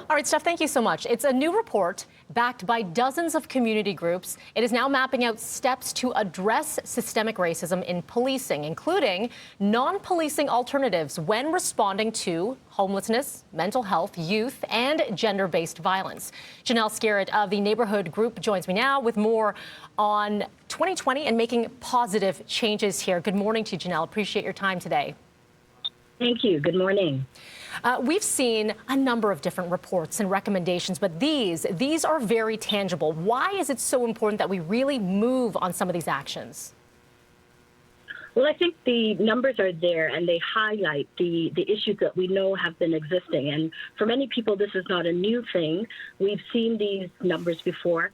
All right, Steph, thank you so much. It's a new report backed by dozens of community groups. It is now mapping out steps to address systemic racism in policing, including non-policing alternatives when responding to homelessness, mental health, youth, and gender-based violence. Ginelle Skerritt of the Neighbourhood Group joins me now with more on 2020 and making positive changes here. Good morning to you, Ginelle. Appreciate your time today. Thank you. Good morning. We've seen a number of different reports and recommendations, but these are very tangible. Why is it so important that we really move on some of these actions? Well, I think the numbers are there and they highlight the issues that we know have been existing. And for many people, this is not a new thing. We've seen these numbers before.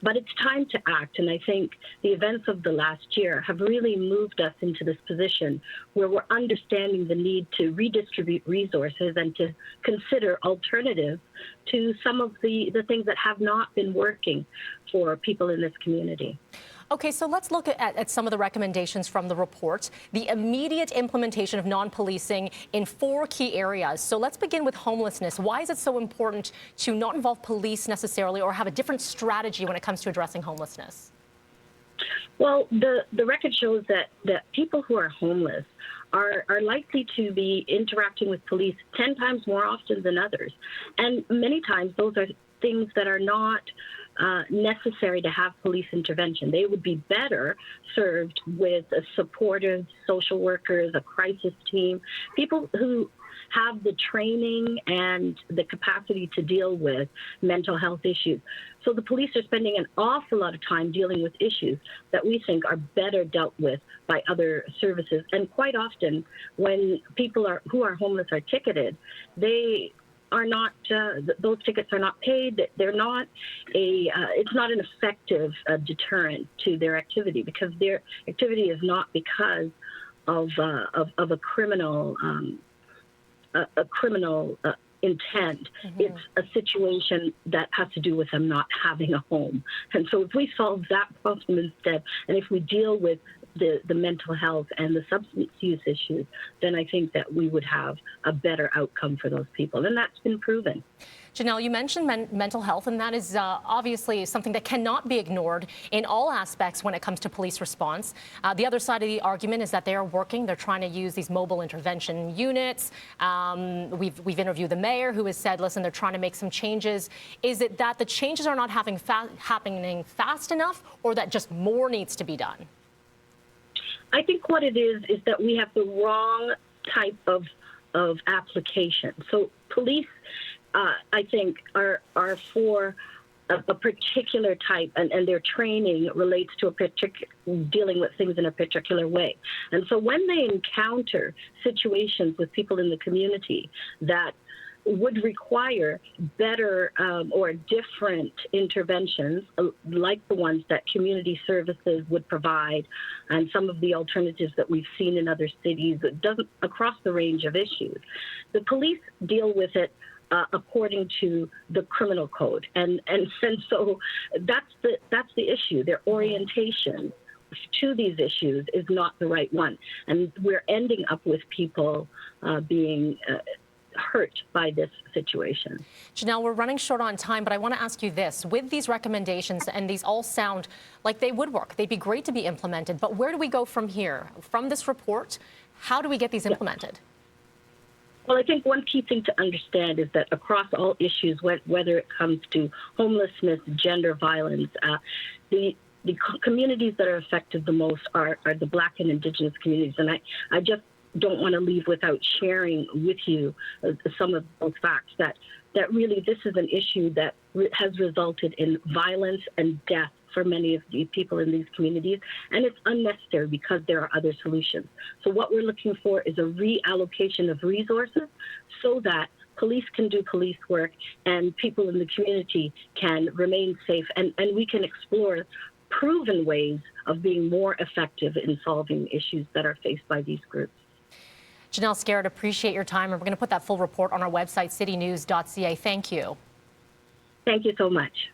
But it's time to act, and I think the events of the last year have really moved us into this position where we're understanding the need to redistribute resources and to consider alternatives to some of the things that have not been working for people in this community. Okay, so let's look at some of the recommendations from the report. The immediate implementation of non-policing in 4 key areas. So let's begin with homelessness. Why is it so important to not involve police necessarily or have a different strategy when it comes to addressing homelessness? Well, the record shows that people who are homeless are likely to be interacting with police 10 times more often than others. And many times those are things that are not necessary to have police intervention. They would be better served with a supportive social workers, a crisis team, people who have the training and the capacity to deal with mental health issues. So the police are spending an awful lot of time dealing with issues that we think are better dealt with by other services. And quite often when people who are homeless are ticketed, they are not, those tickets are not paid. They're not it's not an effective deterrent to their activity because their activity is not because of a criminal intent. Mm-hmm. It's a situation that has to do with them not having a home. And so if we solve that problem instead, and if we deal with the mental health and the substance use issues, then I think that we would have a better outcome for those people. And that's been proven. Ginelle, you mentioned mental health, and that is obviously something that cannot be ignored in all aspects when it comes to police response. The other side of the argument is that they are working. They're trying to use these mobile intervention units. We've interviewed the mayor who has said, listen, they're trying to make some changes. Is it that the changes are not happening fast enough, or that just more needs to be done? I think what it is that we have the wrong type of application. So police, I think, are for a particular type, and their training relates to dealing with things in a particular way. And so when they encounter situations with people in the community that would require better or different interventions like the ones that community services would provide and some of the alternatives that we've seen in other cities across the range of issues. The police deal with it according to the criminal code. And so that's the issue. Their orientation to these issues is not the right one. And we're ending up with people being hurt by this situation. Ginelle, we're running short on time, but I want to ask you this. With these recommendations, and these all sound like they would work, they'd be great to be implemented, but where do we go from here? From this report, how do we get these implemented? Well, I think one key thing to understand is that across all issues, whether it comes to homelessness, gender violence, the communities that are affected the most are the Black and Indigenous communities. And I just don't want to leave without sharing with you some of those facts that really this is an issue that has resulted in violence and death for many of the people in these communities, and it's unnecessary because there are other solutions. So what we're looking for is a reallocation of resources so that police can do police work and people in the community can remain safe, and we can explore proven ways of being more effective in solving issues that are faced by these groups. Ginelle Skerritt, appreciate your time, and we're going to put that full report on our website, citynews.ca. Thank you. Thank you so much.